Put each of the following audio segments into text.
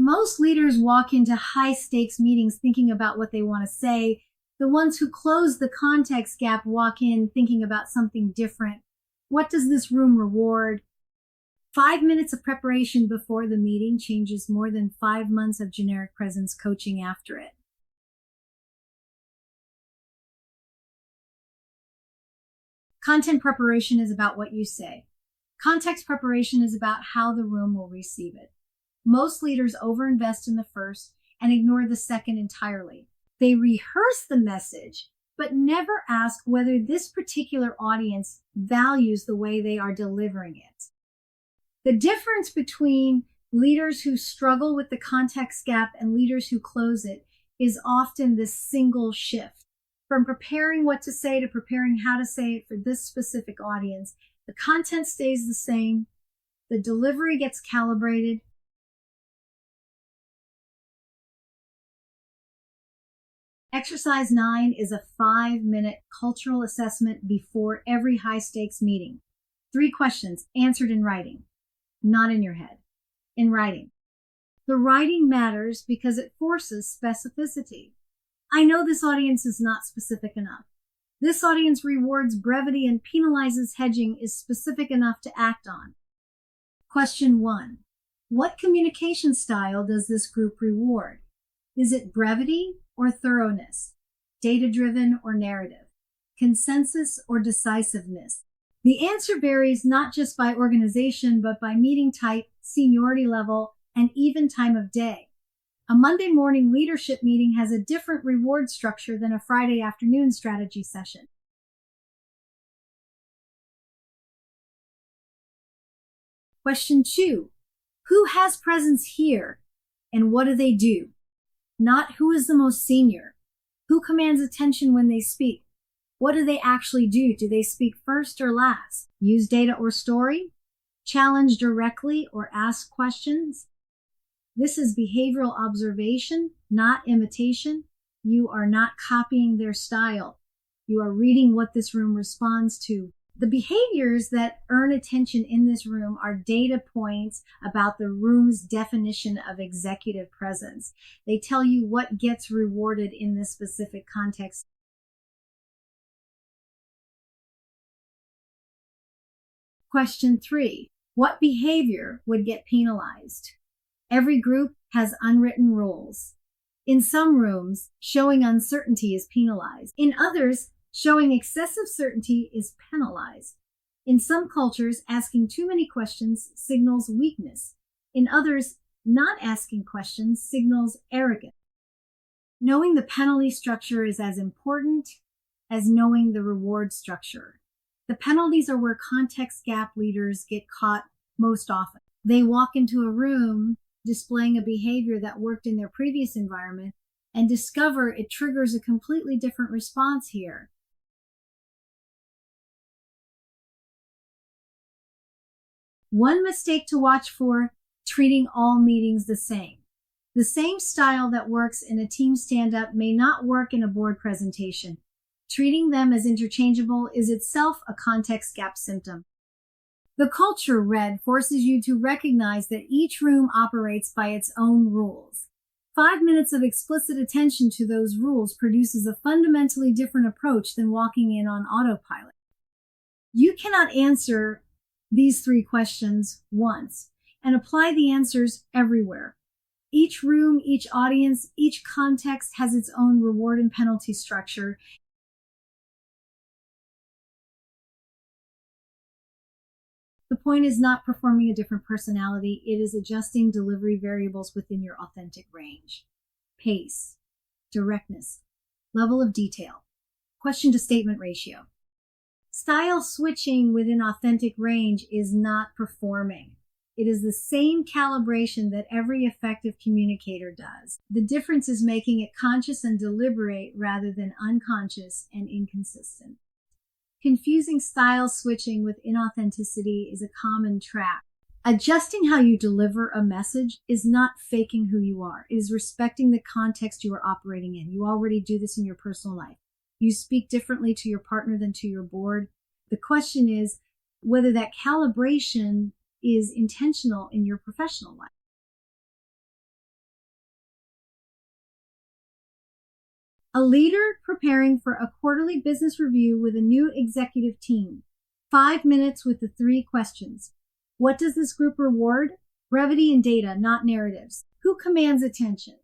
Most leaders walk into high-stakes meetings thinking about what they want to say. The ones who close the context gap walk in thinking about something different. What does this room reward? 5 minutes of preparation before the meeting changes more than 5 months of generic presence coaching after it. Content preparation is about what you say. Context preparation is about how the room will receive it. Most leaders overinvest in the first and ignore the second entirely. They rehearse the message, but never ask whether this particular audience values the way they are delivering it. The difference between leaders who struggle with the context gap and leaders who close it is often this single shift. From preparing what to say to preparing how to say it for this specific audience, the content stays the same, the delivery gets calibrated. Exercise 9 is a 5-minute cultural assessment before every high-stakes meeting. 3 questions answered in writing, not in your head, in writing. The writing matters because it forces specificity. I know this audience is not specific enough. This audience rewards brevity and penalizes hedging is specific enough to act on. Question 1. What communication style does this group reward? Is it brevity or thoroughness? Data-driven or narrative? Consensus or decisiveness? The answer varies not just by organization, but by meeting type, seniority level, and even time of day. A Monday morning leadership meeting has a different reward structure than a Friday afternoon strategy session. Question 2. Who has presence here and what do they do? Not who is the most senior. Who commands attention when they speak? What do they actually do? Do they speak first or last? Use data or story? Challenge directly or ask questions? This is behavioral observation, not imitation. You are not copying their style. You are reading what this room responds to. The behaviors that earn attention in this room are data points about the room's definition of executive presence. They tell you what gets rewarded in this specific context. Question 3. What behavior would get penalized? Every group has unwritten rules. In some rooms, showing uncertainty is penalized. In others, showing excessive certainty is penalized. In some cultures, asking too many questions signals weakness. In others, not asking questions signals arrogance. Knowing the penalty structure is as important as knowing the reward structure. The penalties are where context gap leaders get caught most often. They walk into a room displaying a behavior that worked in their previous environment and discover it triggers a completely different response here. One mistake to watch for: treating all meetings the same. The same style that works in a team stand-up may not work in a board presentation. Treating them as interchangeable is itself a context gap symptom. The culture red forces you to recognize that each room operates by its own rules. 5 minutes of explicit attention to those rules produces a fundamentally different approach than walking in on autopilot. You cannot answer these 3 questions once and apply the answers everywhere. Each room, each audience, each context has its own reward and penalty structure. The point is not performing a different personality. It is adjusting delivery variables within your authentic range. Pace, directness, level of detail, question to statement ratio. Style switching within authentic range is not performing. It is the same calibration that every effective communicator does. The difference is making it conscious and deliberate rather than unconscious and inconsistent. Confusing style switching with inauthenticity is a common trap. Adjusting how you deliver a message is not faking who you are. It is respecting the context you are operating in. You already do this in your personal life. You speak differently to your partner than to your board. The question is whether that calibration is intentional in your professional life. A leader preparing for a quarterly business review with a new executive team. 5 minutes with the 3 questions. What does this group reward? Brevity and data, not narratives. Who commands attention?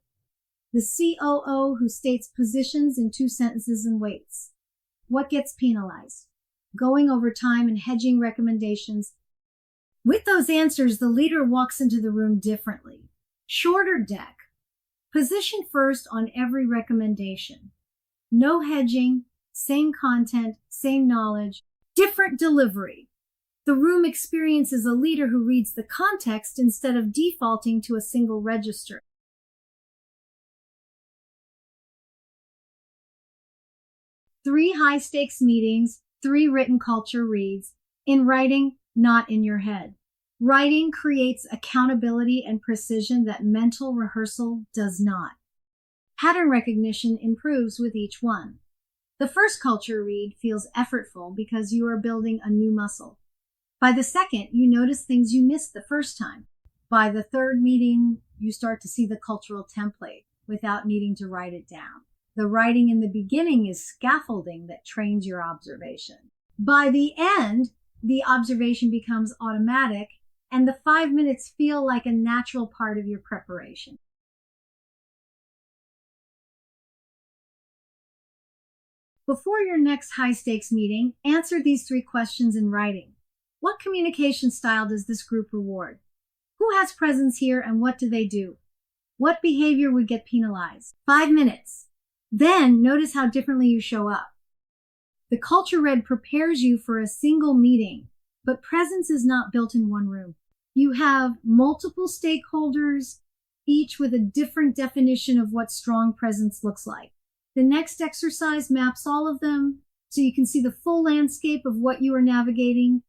The COO who states positions in 2 sentences and waits. What gets penalized? Going over time and hedging recommendations. With those answers, the leader walks into the room differently. Shorter deck. Position first on every recommendation. No hedging, same content, same knowledge, different delivery. The room experiences a leader who reads the context instead of defaulting to a single register. Three high-stakes meetings, 3 written culture reads, in writing, not in your head. Writing creates accountability and precision that mental rehearsal does not. Pattern recognition improves with each one. The first culture read feels effortful because you are building a new muscle. By the second, you notice things you missed the first time. By the third meeting, you start to see the cultural template without needing to write it down. The writing in the beginning is scaffolding that trains your observation. By the end, the observation becomes automatic, and the 5 minutes feel like a natural part of your preparation. Before your next high-stakes meeting, answer these 3 questions in writing. What communication style does this group reward? Who has presence here and what do they do? What behavior would get penalized? 5 minutes. Then notice how differently you show up. The culture read prepares you for a single meeting, but presence is not built in one room. You have multiple stakeholders, each with a different definition of what strong presence looks like. The next exercise maps all of them so you can see the full landscape of what you are navigating.